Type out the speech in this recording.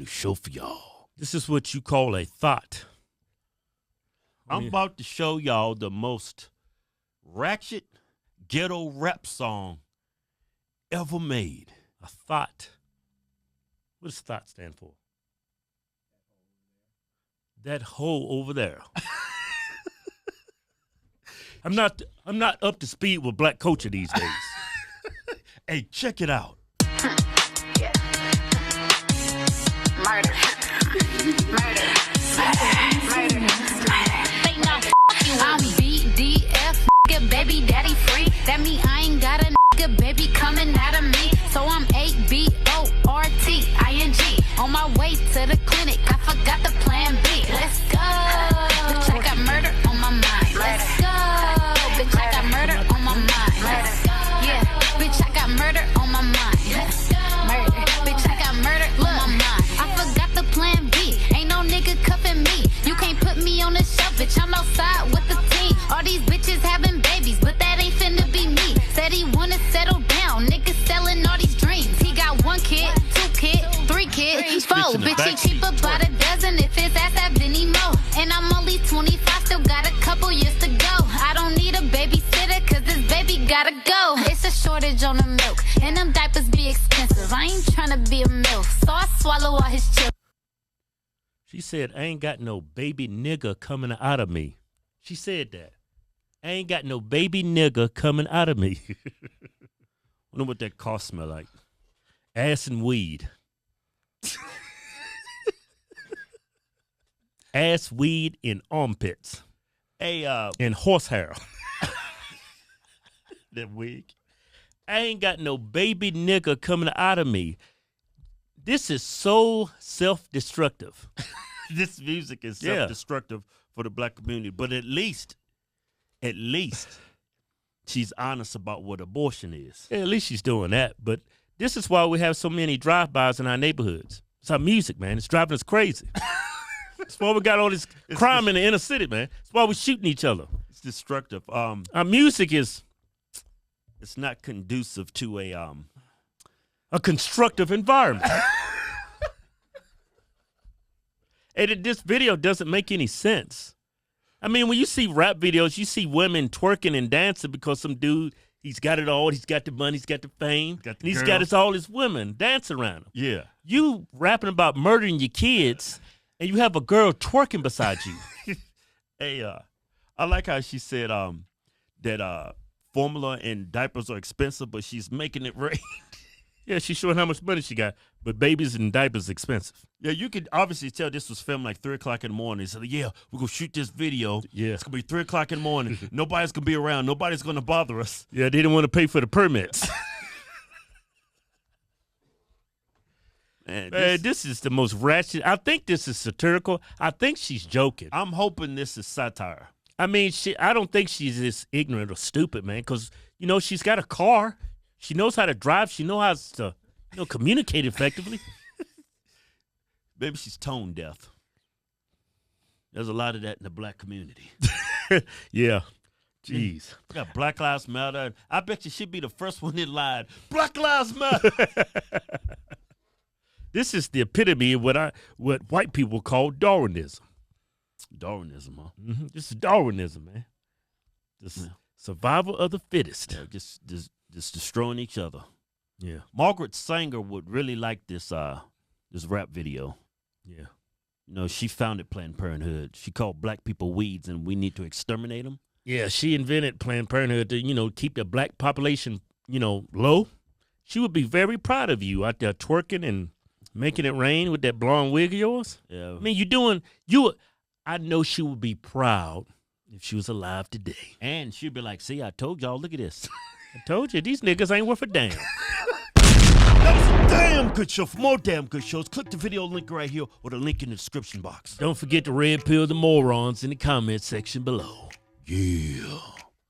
new show for y'all. This is what you call a thought. I'm about to show y'all the most ratchet ghetto rap song ever made. A thought. What does thought stand for? That hole over there. I'm not up to speed with black culture these days. Hey, check it out. Yeah. Murder. Murder. Murder. They know you. I'm BDF, nigga, baby daddy free. That mean I ain't got a nigga, baby coming out of me. So I'm ABORTING. On my way to the clinic, I forgot the plan B. Let's go. Bitch, I got murder on my mind. Let's go. Bitch, I got murder on my mind. Let's go. Yeah, bitch, I got murder on my mind. Let's go. Murder. Bitch, I got murder on my mind. I forgot the plan B. Ain't no nigga cuffing me. You can't put me on the shelf, bitch. I'm outside with the team. All these bitches having babies, but that ain't finna be me. Said he wanna settle down. Niggas selling all these dreams. He got 1 kid, 2 kid, 3 kids, 4. Bitch, he cheaper by the dozen if his ass have any more. And I'm only 25, still got a couple years to go. I don't need a babysitter, cause this baby gotta go. It's a shortage on the milk, and them diapers be expensive. I ain't tryna be a MILF, so I swallow all his children. She said, I ain't got no baby nigga coming out of me. She said that. I ain't got no baby nigga coming out of me. Wonder what that car smell like. Ass and weed. Ass, weed, and armpits. Hey, and horsehair. that wig. I ain't got no baby nigga coming out of me. This is so self-destructive. This music is self-destructive for the black community, but at least she's honest about what abortion is. Yeah, at least she's doing that. But this is why we have so many drive-bys in our neighborhoods. It's our music, man. It's driving us crazy. That's why we got all this crime in the inner city, man. That's why we're shooting each other. It's destructive. Our music is... It's not conducive to a constructive environment. And this video doesn't make any sense. I mean, when you see rap videos, you see women twerking and dancing because some dude, he's got it all. He's got the money. He's got the fame. He's got all his women dancing around him. Yeah. You rapping about murdering your kids, and you have a girl twerking beside you. Hey, I like how she said that formula and diapers are expensive, but she's making it rain. Yeah, she's showing how much money she got, but babies and diapers expensive. Yeah, you could obviously tell this was filmed like 3 o'clock in the morning. They said, yeah, we're going to shoot this video. Yeah. It's going to be 3 o'clock in the morning. Nobody's going to be around. Nobody's going to bother us. Yeah, they didn't want to pay for the permits. Man, this is the most ratchet. I think this is satirical. I think she's joking. I'm hoping this is satire. I mean, I don't think she's this ignorant or stupid, man, because, you know, she's got a car. She knows how to drive. She knows how to, communicate effectively. Maybe she's tone deaf. There's a lot of that in the black community. Yeah. Jeez. We got Black Lives Matter. I bet you she'd be the first one in line. Black Lives Matter. This is the epitome of what white people call Darwinism. Darwinism, huh? Mm-hmm. This is Darwinism, man. Survival of the fittest. Yeah, just destroying each other. Yeah. Margaret Sanger would really like this rap video. Yeah. You know, she founded Planned Parenthood. She called black people weeds and we need to exterminate them. Yeah, she invented Planned Parenthood to, keep the black population, low. She would be very proud of you out there twerking and making it rain with that blonde wig of yours. Yeah. I mean, I know she would be proud if she was alive today. And she'd be like, see, I told y'all, look at this. I told you, these niggas ain't worth a damn. That was a damn good show. For more damn good shows, click the video link right here or the link in the description box. Don't forget to red pill the morons in the comment section below. Yeah.